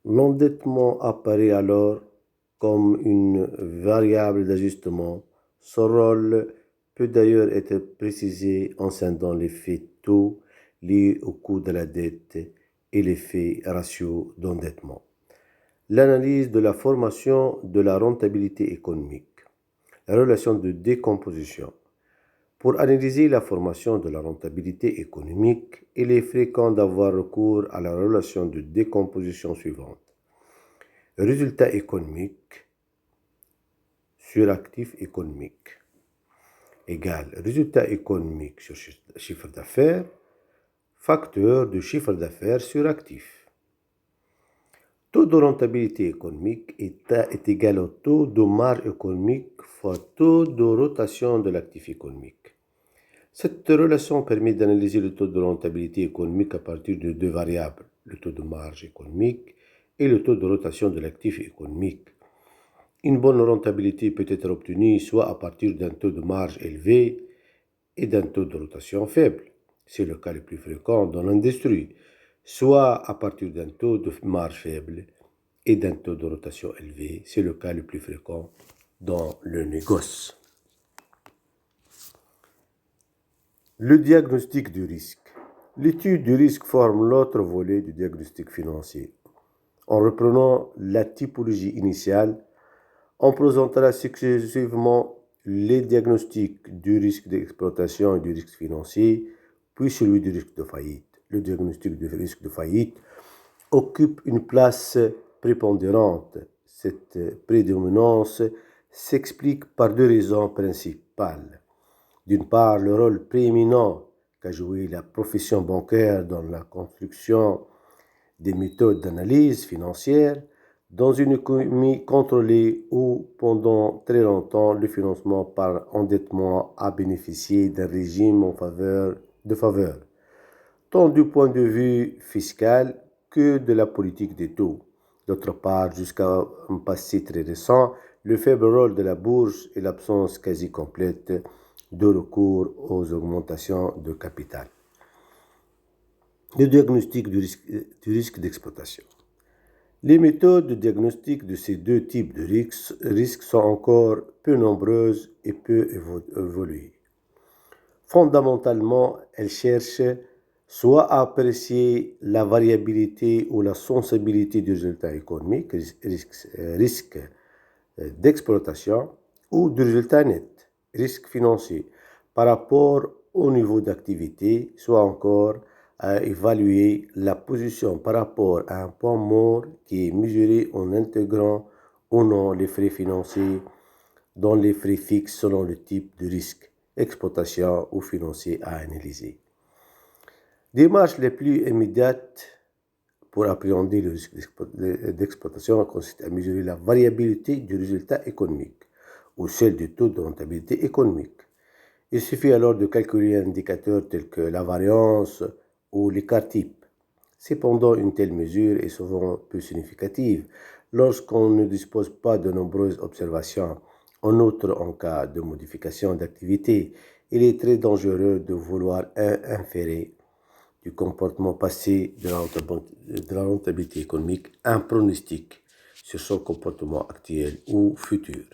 L'endettement apparaît alors comme une variable d'ajustement. Son rôle peut d'ailleurs être précisé en scindant l'effet taux lié au coût de la dette et l'effet ratio d'endettement. L'analyse de la formation de la rentabilité économique. La relation de décomposition. Pour analyser la formation de la rentabilité économique, il est fréquent d'avoir recours à la relation de décomposition suivante. Résultat économique sur actif économique égale résultat économique sur chiffre d'affaires, facteur de chiffre d'affaires sur actif. Taux de rentabilité économique est égal au taux de marge économique fois taux de rotation de l'actif économique. Cette relation permet d'analyser le taux de rentabilité économique à partir de deux variables, le taux de marge économique et le taux de rotation de l'actif économique. Une bonne rentabilité peut être obtenue soit à partir d'un taux de marge élevé et d'un taux de rotation faible, c'est le cas le plus fréquent dans l'industrie, soit à partir d'un taux de marge faible et d'un taux de rotation élevé, c'est le cas le plus fréquent dans le négoce. Le diagnostic du risque. L'étude du risque forme l'autre volet du diagnostic financier. En reprenant la typologie initiale, on présentera successivement les diagnostics du risque d'exploitation et du risque financier, puis celui du risque de faillite. Le diagnostic du risque de faillite occupe une place prépondérante. Cette prédominance s'explique par deux raisons principales. D'une part, le rôle prééminent qu'a joué la profession bancaire dans la construction des méthodes d'analyse financière dans une économie contrôlée où, pendant très longtemps, le financement par endettement a bénéficié d'un régime de faveur, tant du point de vue fiscal que de la politique des taux. D'autre part, jusqu'à un passé très récent, le faible rôle de la bourse et l'absence quasi complète de recours aux augmentations de capital. Le diagnostic du risque d'exploitation. Les méthodes de diagnostic de ces deux types de risques sont encore peu nombreuses et peu évoluées. Fondamentalement, elles cherchent soit à apprécier la variabilité ou la sensibilité du résultat économique, risque d'exploitation, ou du résultat net, risque financier, par rapport au niveau d'activité, soit encore à évaluer la position par rapport à un point mort qui est mesuré en intégrant ou non les frais financiers dans les frais fixes selon le type de risque, exploitation ou financier à analyser. Démarche les plus immédiates pour appréhender le risque d'exploitation consiste à mesurer la variabilité du résultat économique ou celle du taux de rentabilité économique. Il suffit alors de calculer un indicateur tel que la variance ou l'écart type. Cependant, une telle mesure est souvent peu significative lorsqu'on ne dispose pas de nombreuses observations. En outre, en cas de modification d'activité, il est très dangereux de vouloir inférer du comportement passé de la rentabilité économique un pronostic sur son comportement actuel ou futur.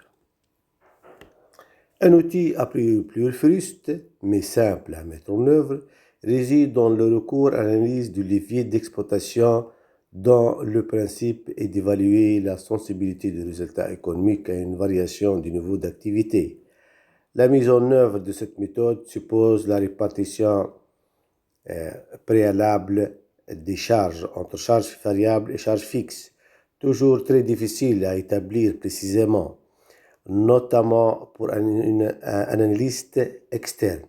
Un outil a priori plus fruste, mais simple à mettre en œuvre, réside dans le recours à l'analyse du levier d'exploitation dont le principe est d'évaluer la sensibilité du résultat économique à une variation du niveau d'activité. La mise en œuvre de cette méthode suppose la répartition préalable des charges entre charges variables et charges fixes, toujours très difficile à établir précisément, notamment pour un analyste externe.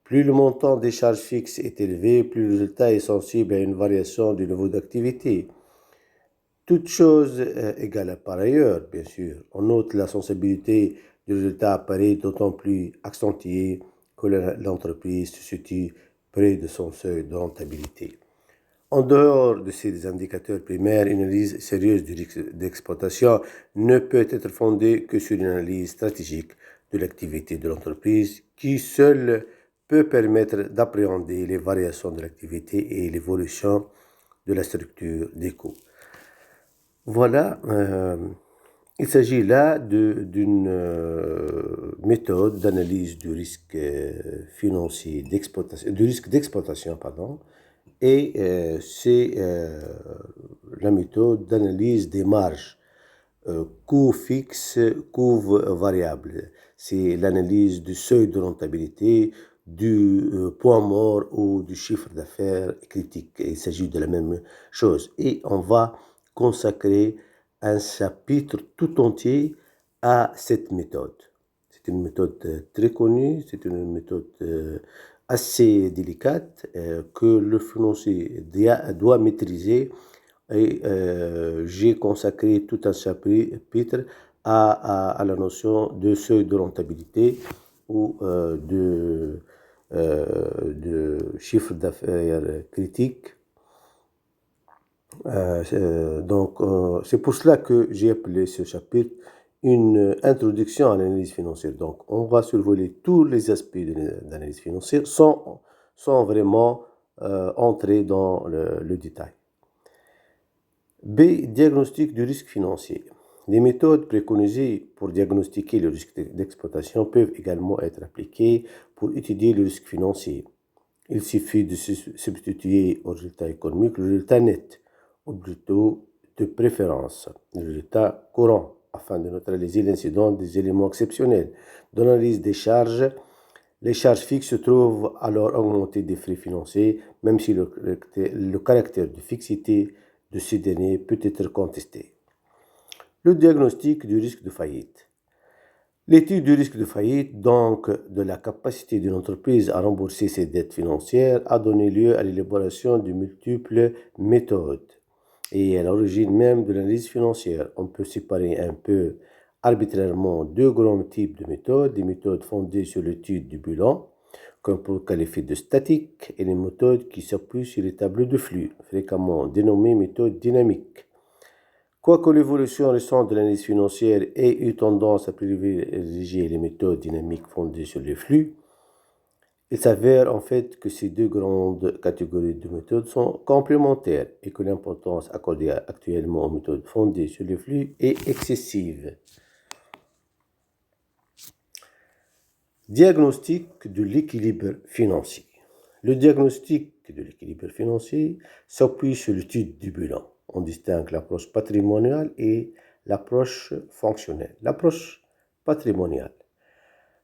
Plus le montant des charges fixes est élevé, plus le résultat est sensible à une variation du niveau d'activité. Toute chose égale par ailleurs, bien sûr. En outre, la sensibilité du résultat apparaît d'autant plus accentuée que l'entreprise se situe près de son seuil de rentabilité. En dehors de ces indicateurs primaires, une analyse sérieuse du risque d'exploitation ne peut être fondée que sur une analyse stratégique de l'activité de l'entreprise qui seule peut permettre d'appréhender les variations de l'activité et l'évolution de la structure des coûts. Voilà, il s'agit là d'une méthode d'analyse du risque financier d'exploitation, du risque d'exploitation, pardon, et c'est la méthode d'analyse des marges, coûts fixes, coûts variables. C'est l'analyse du seuil de rentabilité, du point mort ou du chiffre d'affaires critique. Il s'agit de la même chose. Et on va consacrer un chapitre tout entier à cette méthode. C'est une méthode très connue, c'est une méthode assez délicate que le financier doit maîtriser et j'ai consacré tout un chapitre à la notion de seuil de rentabilité ou de chiffre d'affaires critique. C'est pour cela que j'ai appelé ce chapitre une introduction à l'analyse financière. Donc, on va survoler tous les aspects de l'analyse financière sans vraiment entrer dans le détail. B. Diagnostic du risque financier. Les méthodes préconisées pour diagnostiquer le risque d'exploitation peuvent également être appliquées pour étudier le risque financier. Il suffit de substituer au résultat économique le résultat net, ou plutôt de préférence le résultat courant, afin de neutraliser l'incidence des éléments exceptionnels. Dans l'analyse des charges, les charges fixes se trouvent alors augmentées des frais financiers, même si le caractère de fixité de ces derniers peut être contesté. Le diagnostic du risque de faillite. L'étude du risque de faillite, donc de la capacité d'une entreprise à rembourser ses dettes financières, a donné lieu à l'élaboration de multiples méthodes et à l'origine même de l'analyse financière. On peut séparer un peu arbitrairement deux grands types de méthodes, des méthodes fondées sur l'étude du bilan, qu'on peut qualifier de statiques, et les méthodes qui s'appuient sur les tableaux de flux, fréquemment dénommées méthodes dynamiques. Quoique l'évolution récente de l'analyse financière ait eu tendance à privilégier les méthodes dynamiques fondées sur les flux, il s'avère en fait que ces deux grandes catégories de méthodes sont complémentaires et que l'importance accordée actuellement aux méthodes fondées sur les flux est excessive. Diagnostic de l'équilibre financier. Le diagnostic de l'équilibre financier s'appuie sur l'étude du bilan. On distingue l'approche patrimoniale et l'approche fonctionnelle. L'approche patrimoniale.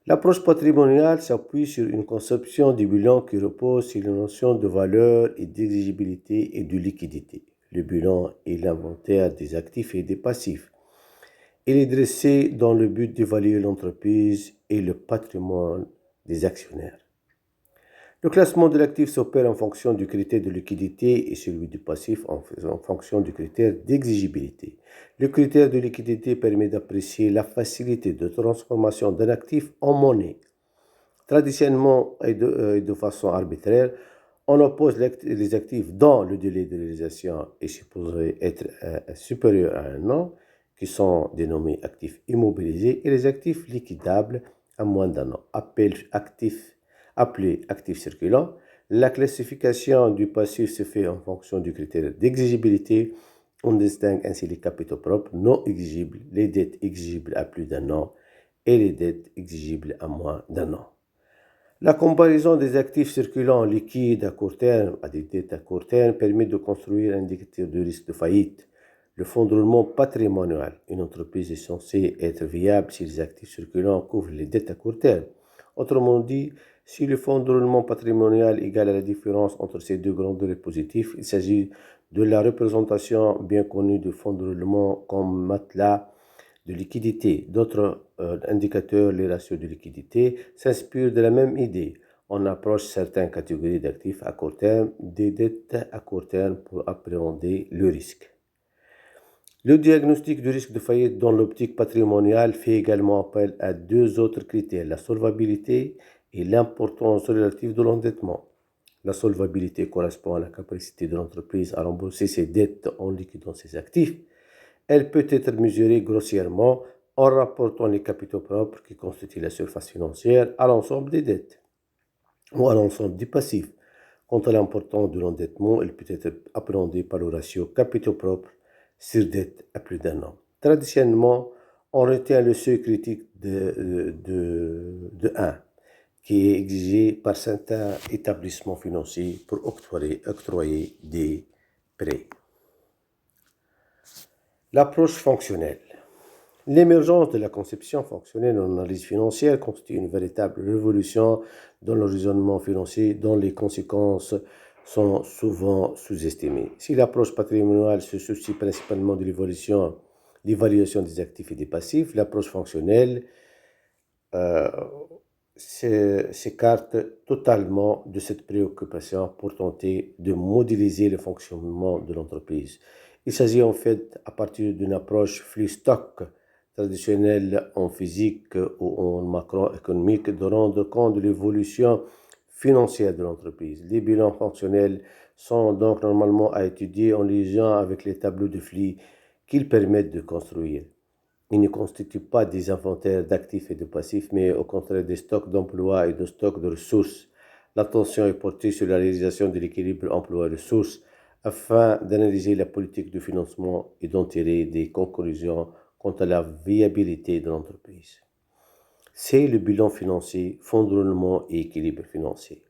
L'approche patrimoniale s'appuie sur une conception du bilan qui repose sur les notions de valeur et d'exigibilité et de liquidité. Le bilan est l'inventaire des actifs et des passifs. Il est dressé dans le but d'évaluer l'entreprise et le patrimoine des actionnaires. Le classement de l'actif s'opère en fonction du critère de liquidité et celui du passif en fonction du critère d'exigibilité. Le critère de liquidité permet d'apprécier la facilité de transformation d'un actif en monnaie. Traditionnellement et de façon arbitraire, on oppose les actifs dont le délai de réalisation est supposé être supérieur à un an, qui sont dénommés actifs immobilisés, et les actifs liquidables à moins d'un an, appelés actifs circulants. La classification du passif se fait en fonction du critère d'exigibilité. On distingue ainsi les capitaux propres non exigibles, les dettes exigibles à plus d'un an et les dettes exigibles à moins d'un an. La comparaison des actifs circulants liquides à court terme à des dettes à court terme permet de construire un indicateur de risque de faillite. Le fonds de roulement patrimonial. Une entreprise est censée être viable si les actifs circulants couvrent les dettes à court terme. Autrement dit, si le fonds de roulement patrimonial égale à la différence entre ces deux grandeurs positifs, il s'agit de la représentation bien connue du fonds de roulement comme matelas de liquidité. D'autres indicateurs, les ratios de liquidité, s'inspirent de la même idée. On approche certaines catégories d'actifs à court terme des dettes à court terme pour appréhender le risque. Le diagnostic du risque de faillite dans l'optique patrimoniale fait également appel à deux autres critères, la solvabilité et l'importance relative de l'endettement. La solvabilité correspond à la capacité de l'entreprise à rembourser ses dettes en liquidant ses actifs. Elle peut être mesurée grossièrement en rapportant les capitaux propres qui constituent la surface financière à l'ensemble des dettes ou à l'ensemble des passifs. Quant à l'importance de l'endettement, elle peut être appréhendée par le ratio capitaux propres sur dette à plus d'un an. Traditionnellement, on retient le seuil critique de 1, qui est exigé par certains établissements financiers pour octroyer des prêts. L'approche fonctionnelle. L'émergence de la conception fonctionnelle en analyse financière constitue une véritable révolution dans le raisonnement financier dont les conséquences sont souvent sous-estimées. Si l'approche patrimoniale se soucie principalement de l'évaluation des actifs et des passifs, l'approche fonctionnelle euh, s'écarte totalement de cette préoccupation pour tenter de modéliser le fonctionnement de l'entreprise. Il s'agit en fait, à partir d'une approche flux-stock traditionnelle en physique ou en macroéconomique, de rendre compte de l'évolution financière de l'entreprise. Les bilans fonctionnels sont donc normalement à étudier en liaison avec les tableaux de flux qu'ils permettent de construire. Ils ne constituent pas des inventaires d'actifs et de passifs, mais au contraire des stocks d'emplois et de stocks de ressources. L'attention est portée sur la réalisation de l'équilibre emploi-ressources afin d'analyser la politique de financement et d'en tirer des conclusions quant à la viabilité de l'entreprise. C'est le bilan financier, fonds de roulement et équilibre financier.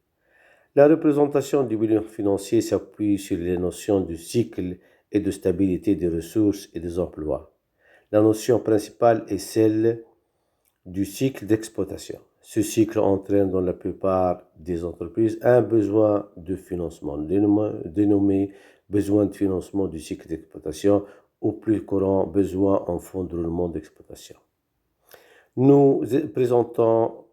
La représentation du bilan financier s'appuie sur les notions de cycle et de stabilité des ressources et des emplois. La notion principale est celle du cycle d'exploitation. Ce cycle entraîne dans la plupart des entreprises un besoin de financement, dénommé besoin de financement du cycle d'exploitation, ou plus courant, besoin en fonds de roulement d'exploitation. Nous présenterons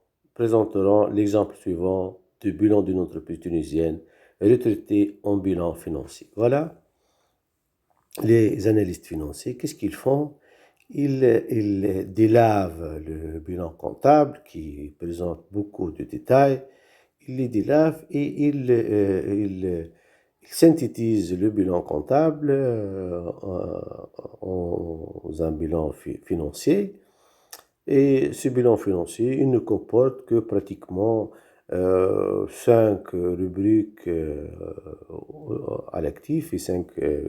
l'exemple suivant du bilan d'une entreprise tunisienne retraitée en bilan financier. Voilà les analystes financiers. Qu'est-ce qu'ils font? Ils délavent le bilan comptable qui présente beaucoup de détails. Ils les délavent et ils synthétisent le bilan comptable en un bilan financier. Et ce bilan financier, il ne comporte que pratiquement 5 rubriques à l'actif et 5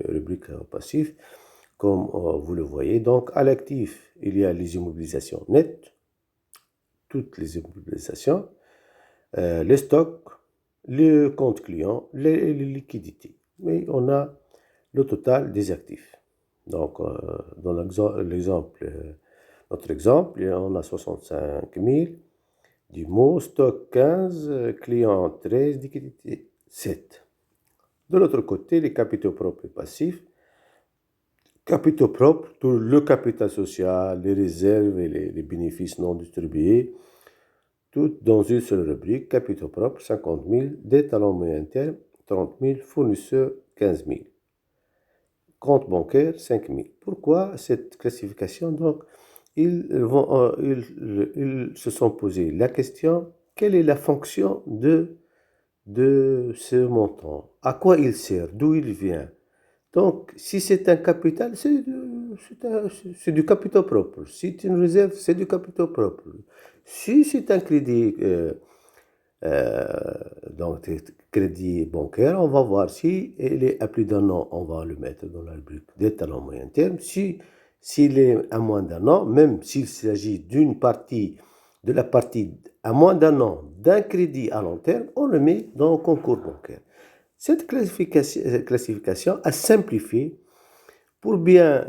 rubriques au passif, comme vous le voyez. Donc, à l'actif, il y a les immobilisations nettes, toutes les immobilisations, les stocks, le compte client, les liquidités. Mais on a le total des actifs. Donc, dans l'exemple, notre exemple, on a 65 000, du mot, stock 15, client 13, liquidité 7. De l'autre côté, les capitaux propres et passifs. Capitaux propres, tout le capital social, les réserves et les bénéfices non distribués, tout dans une seule rubrique. Capitaux propres, 50 000, dettes à long moyen terme, 30 000, fournisseurs, 15 000. Compte bancaire, 5 000. Pourquoi cette classification? Donc, ils se sont posé la question, quelle est la fonction de ce montant? À quoi il sert? D'où il vient? Donc, si c'est un capital, c'est du capital propre. Si c'est une réserve, c'est du capital propre. Si c'est un crédit, donc crédit bancaire, on va voir si il est à plus d'un an, on va le mettre dans la rubrique dette à long moyen terme. S'il est à moins d'un an, même s'il s'agit de la partie à moins d'un an d'un crédit à long terme, on le met dans le concours bancaire. Cette classification a simplifié pour bien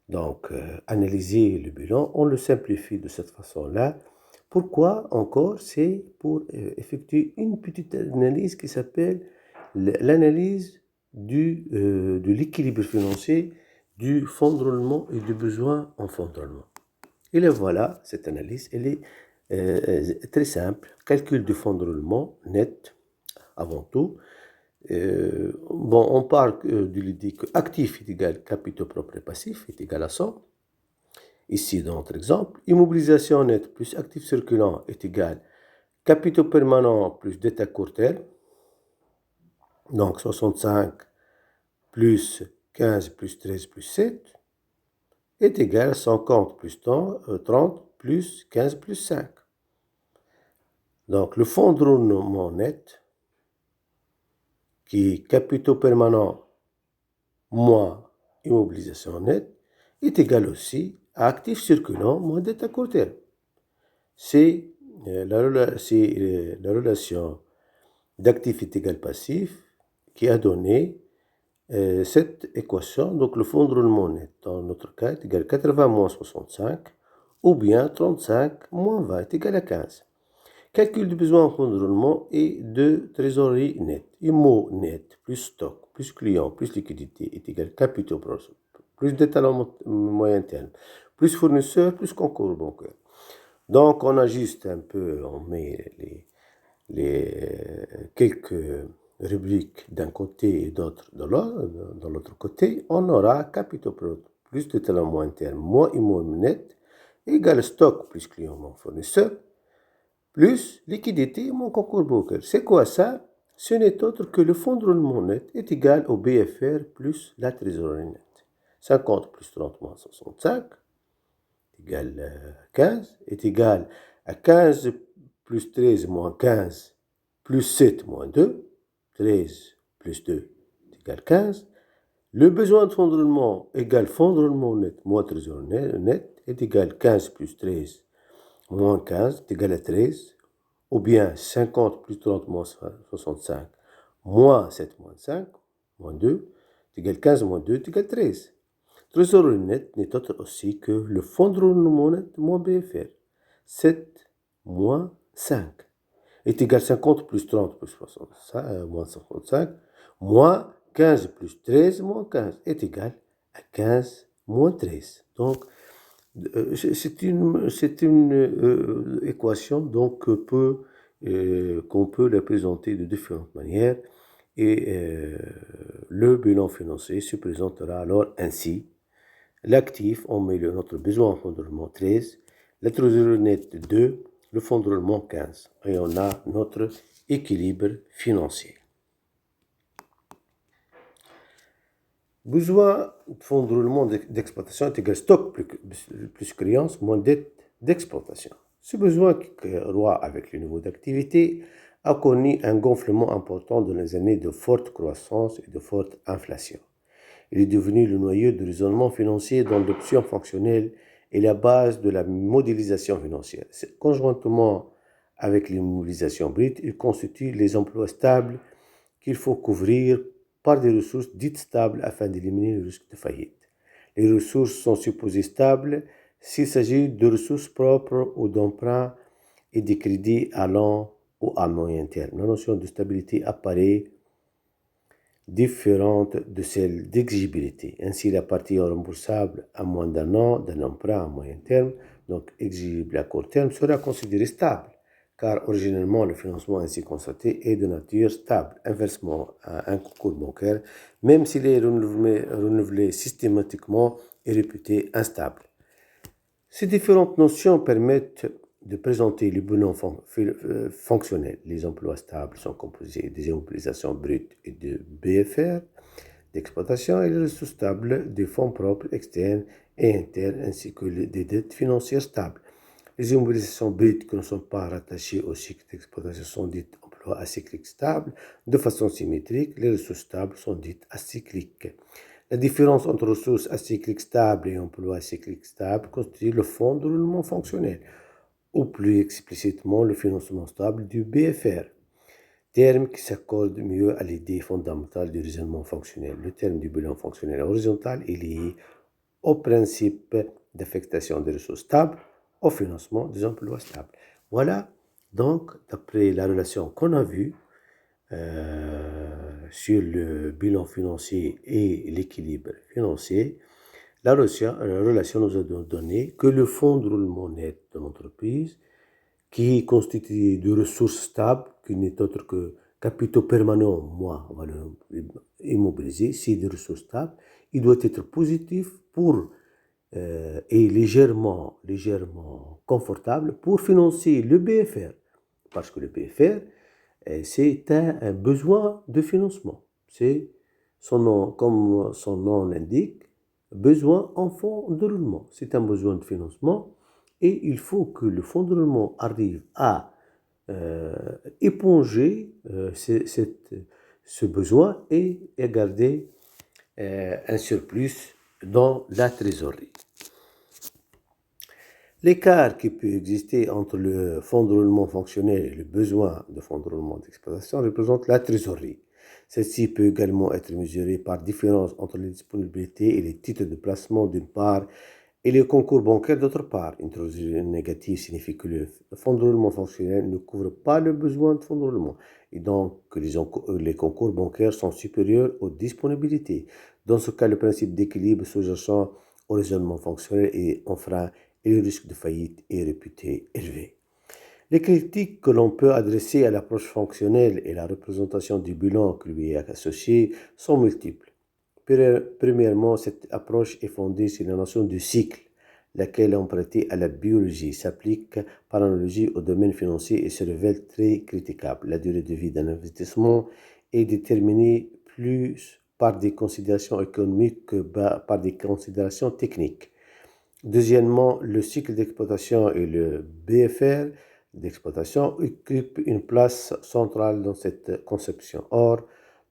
donc, analyser le bilan. On le simplifie de cette façon-là. Pourquoi encore? C'est pour effectuer une petite analyse qui s'appelle l'analyse de l'équilibre financier du fonds de roulement et du besoin en fonds de roulement. Et là, voilà, cette analyse, elle est très simple. Calcul du fonds de roulement net, avant tout. On parle de l'idée que actif est égal capitaux propres et passifs est égal à 100. Ici, dans notre exemple, immobilisation nette plus actif circulant est égal capitaux permanents plus dette à court terme. Donc 65 plus 15 plus 13 plus 7 est égal à 150 plus 30 plus 15 plus 5. Donc le fonds de roulement net, qui est capitaux permanents moins immobilisation nette est égal aussi à actifs circulants moins dette à court terme. C'est la relation d'actif est égal passif qui a donné cette équation. Donc le fonds de roulement net, dans notre cas, est égal à 80 moins 65, ou bien 35 moins 20 est égal à 15. Calcul du besoin en fonds de roulement et de trésorerie nette. IMO net plus stock plus client plus liquidité est égal à capitaux plus d'étalon moyen terme plus fournisseur plus concours bancaire. Donc on ajuste un peu, on met les quelques rubriques d'un côté et d'autres de l'autre côté. On aura capitaux plus d'étalon moyen terme moins IMO net égale stock plus client moins fournisseur plus liquidité mon concours bancaire. C'est quoi ça? Ce n'est autre que le fonds de roulement net est égal au BFR plus la trésorerie nette. 50 plus 30 moins 65 égale 15 est égal à 15 plus 13 moins 15 plus 7 moins 2. 13 plus 2 est égal à 15. Le besoin de fonds de roulement égale fonds de roulement net moins trésorerie nette est égal à 15 plus 13 moins 15 est égal à 13. Ou bien 50 plus 30 moins 65, moins 7 moins 5, moins 2, est égal à 15 moins 2, est égal à 13. Trésorerie net n'est autre aussi que le fonds de roulement net moins BFR. 7 moins 5 est égal à 50 plus 30 plus 65, moins 55, moins 15 plus 13 moins 15 est égal à 15 moins 13. Donc, c'est une équation donc qu'on peut la présenter de différentes manières et le bilan financier se présentera alors ainsi. L'actif, on met notre besoin en fonds de roulement 13, la trésorerie nette 2, le fonds de roulement 15 et on a notre équilibre financier. Besoin de fonds de roulement d'exploitation est égal à stock plus créance moins dette d'exploitation. Ce besoin qui croît avec le niveau d'activité a connu un gonflement important dans les années de forte croissance et de forte inflation. Il est devenu le noyau du raisonnement financier dont l'option fonctionnelle est la base de la modélisation financière. Conjointement avec l'immobilisation brute, il constitue les emplois stables qu'il faut couvrir par des ressources dites stables afin d'éliminer le risque de faillite. Les ressources sont supposées stables s'il s'agit de ressources propres ou d'emprunts et de crédits à long ou à moyen terme. La notion de stabilité apparaît différente de celle d'exigibilité. Ainsi, la partie remboursable à moins d'un an d'un emprunt à moyen terme, donc exigible à court terme, sera considérée stable, car originellement le financement ainsi constaté est de nature stable. Inversement, un concours bancaire, même s'il est renouvelé systématiquement, est réputé instable. Ces différentes notions permettent de présenter les bilans fonctionnels. Les emplois stables sont composés des immobilisations brutes et de BFR d'exploitation et les ressources stables des fonds propres externes et internes ainsi que des dettes financières stables. Les immobilisations brutes qui ne sont pas rattachées au cycle d'exploitation sont dites emplois acycliques stables. De façon symétrique, les ressources stables sont dites acycliques. La différence entre ressources acycliques stables et emplois acycliques stables constitue le fonds de roulement fonctionnel, ou plus explicitement le financement stable du BFR, terme qui s'accorde mieux à l'idée fondamentale du raisonnement fonctionnel. Le terme du bilan fonctionnel horizontal est lié au principe d'affectation des ressources stables au financement des emplois stables. Voilà donc, d'après la relation qu'on a vue sur le bilan financier et l'équilibre financier, la relation nous a donné que le fonds de roulement net de l'entreprise, qui est constitué de ressources stables, qui n'est autre que capitaux permanents, moins valeur immobilisée, c'est des ressources stables, il doit être positif pour et légèrement confortable pour financer le BFR. Parce que le BFR, c'est un besoin de financement. C'est son nom, comme son nom l'indique, besoin en fonds de roulement. C'est un besoin de financement et il faut que le fonds de roulement arrive à éponger ce besoin et à garder un surplus dans la trésorerie. L'écart qui peut exister entre le fonds de roulement fonctionnel et le besoin de fonds de roulement d'exploitation représente la trésorerie. Celle-ci peut également être mesurée par différence entre les disponibilités et les titres de placement d'une part et les concours bancaires d'autre part. Une trésorerie négative signifie que le fonds de roulement fonctionnel ne couvre pas le besoin de fonds de roulement et donc que les concours bancaires sont supérieurs aux disponibilités. Dans ce cas, le principe d'équilibre sous-jacent au raisonnement fonctionnel est enfreint et le risque de faillite est réputé élevé. Les critiques que l'on peut adresser à l'approche fonctionnelle et la représentation du bilan qui lui est associée sont multiples. Premièrement, cette approche est fondée sur la notion de cycle, laquelle empruntée à la biologie s'applique par analogie au domaine financier et se révèle très critiquable. La durée de vie d'un investissement est déterminée plus par des considérations économiques que par des considérations techniques. Deuxièmement, le cycle d'exploitation et le BFR d'exploitation occupent une place centrale dans cette conception. Or,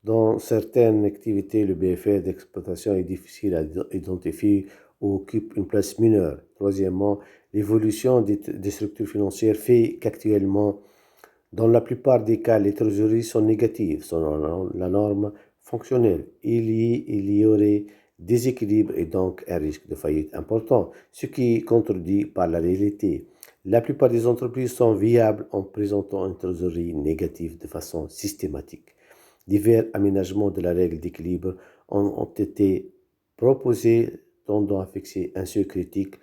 dans certaines activités, le BFR d'exploitation est difficile à identifier ou occupe une place mineure. Troisièmement, l'évolution des structures financières fait qu'actuellement, dans la plupart des cas, les trésoreries sont négatives selon la norme fonctionnelle. Il y aurait déséquilibre et donc un risque de faillite important, ce qui est contredit par la réalité. La plupart des entreprises sont viables en présentant une trésorerie négative de façon systématique. Divers aménagements de la règle d'équilibre ont été proposés tendant à fixer un seuil critique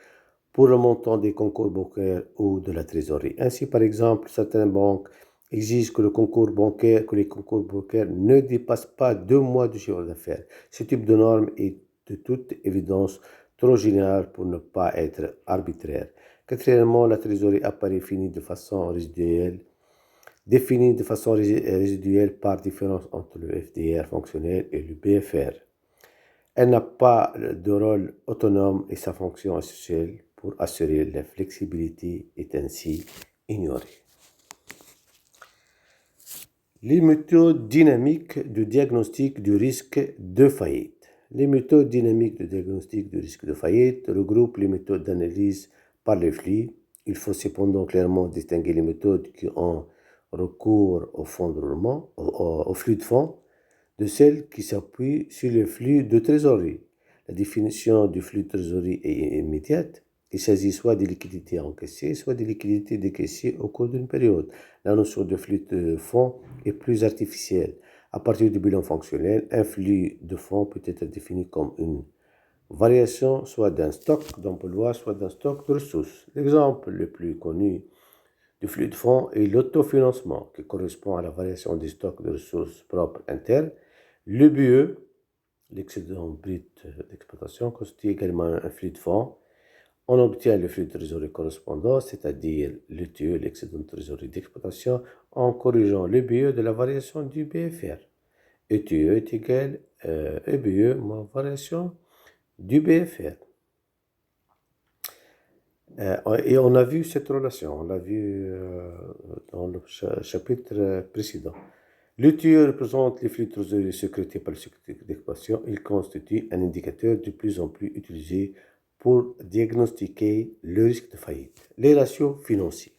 pour le montant des concours bancaires ou de la trésorerie. Ainsi, par exemple, certaines banques exigent que les concours bancaires ne dépassent pas 2 mois de chiffre d'affaires. Ce type de norme est de toute évidence trop général pour ne pas être arbitraire. Quatrièmement, la trésorerie apparaît définie de façon résiduelle par différence entre le FDR fonctionnel et le BFR. Elle n'a pas de rôle autonome et sa fonction essentielle pour assurer la flexibilité est ainsi ignorée. Les méthodes dynamiques de diagnostic du risque de faillite. Les méthodes dynamiques de diagnostic du risque de faillite regroupent les méthodes d'analyse par les flux. Il faut cependant clairement distinguer les méthodes qui ont recours au fonds de roulement, au flux de fonds, de celles qui s'appuient sur le flux de trésorerie. La définition du flux de trésorerie est immédiate. Il s'agit soit de liquidités encaissées, soit de liquidités décaissées au cours d'une période. La notion de flux de fonds est plus artificielle. À partir du bilan fonctionnel, un flux de fonds peut être défini comme une variation soit d'un stock d'emploi, soit d'un stock de ressources. L'exemple le plus connu du flux de fonds est l'autofinancement, qui correspond à la variation des stocks de ressources propres internes. Le BE, l'excédent brut d'exploitation, constitue également un flux de fonds. On obtient le flux de trésorerie correspondant, c'est-à-dire l'ETE, l'excédent de trésorerie d'exploitation, en corrigeant le BE de la variation du BFR. ETE est égal à EBE moins variation du BFR. Et on a vu cette relation, on l'a vu dans le chapitre précédent. L'ETE représente les flux de trésorerie sécrétés par le cycle d'exploitation. Il constitue un indicateur de plus en plus utilisé pour diagnostiquer le risque de faillite. Les ratios financiers.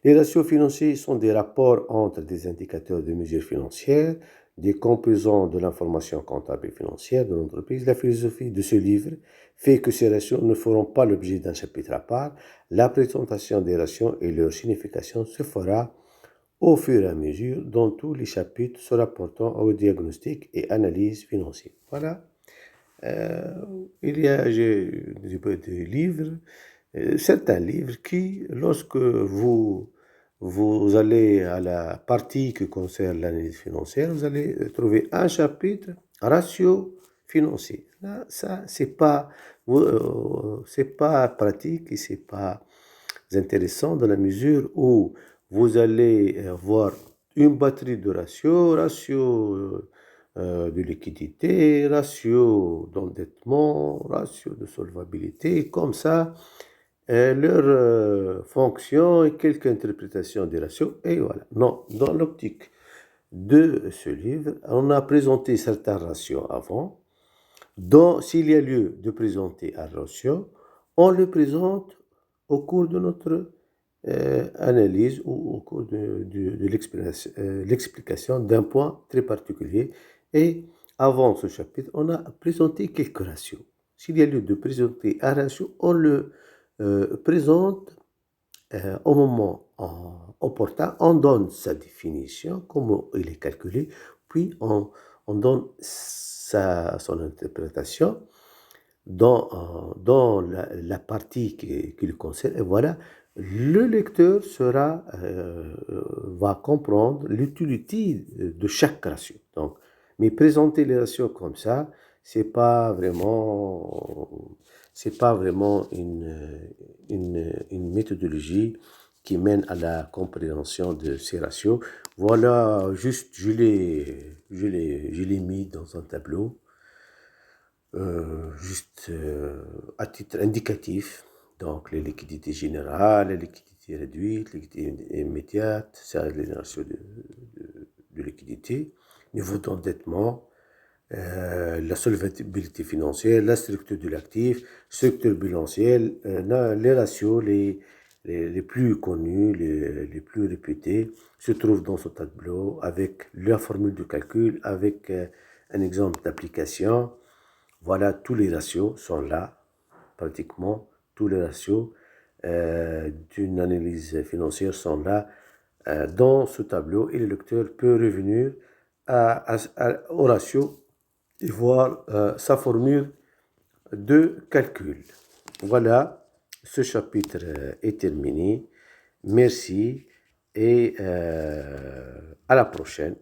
Les ratios financiers sont des rapports entre des indicateurs de mesure financière, des composants de l'information comptable et financière de l'entreprise. La philosophie de ce livre fait que ces ratios ne feront pas l'objet d'un chapitre à part. La présentation des ratios et leur signification se fera au fur et à mesure dans tous les chapitres se rapportant au diagnostic et analyse financière. Voilà. Il y a des livres, certains livres qui, lorsque vous allez à la partie qui concerne l'analyse financière, vous allez trouver un chapitre ratio financier. Là, ça, c'est pas pratique et c'est pas intéressant dans la mesure où vous allez avoir une batterie de ratios, de liquidité, ratio d'endettement, ratio de solvabilité, comme ça, leur fonction et quelques interprétations des ratios, et voilà. Non, dans l'optique de ce livre, on a présenté certains ratios avant, S'il y a lieu de présenter un ratio, on le présente au cours de notre analyse ou au cours de l'explication d'un point très particulier. Et avant ce chapitre, on a présenté quelques ratios. S'il y a lieu de présenter un ratio, on le présente au moment opportun, on donne sa définition, comment il est calculé, puis on donne son interprétation dans la partie qui le concerne. Et voilà, le lecteur va comprendre l'utilité de chaque ratio. Donc, mais présenter les ratios comme ça, c'est pas vraiment, une méthodologie qui mène à la compréhension de ces ratios. Voilà, juste, je l'ai mis dans un tableau. Juste à titre indicatif, donc les liquidités générales, les liquidités réduites, les liquidités immédiates, c'est les ratios de liquidité, niveau d'endettement, la solvabilité financière, la structure de l'actif, structure bilancielle, les ratios les plus connus, les plus réputés se trouvent dans ce tableau avec la formule de calcul, avec un exemple d'application. Voilà, tous les ratios sont là, pratiquement tous les ratios d'une analyse financière sont là dans ce tableau et le lecteur peut revenir au ratio et voir sa formule de calcul. Voilà, ce chapitre est terminé. Merci et à la prochaine.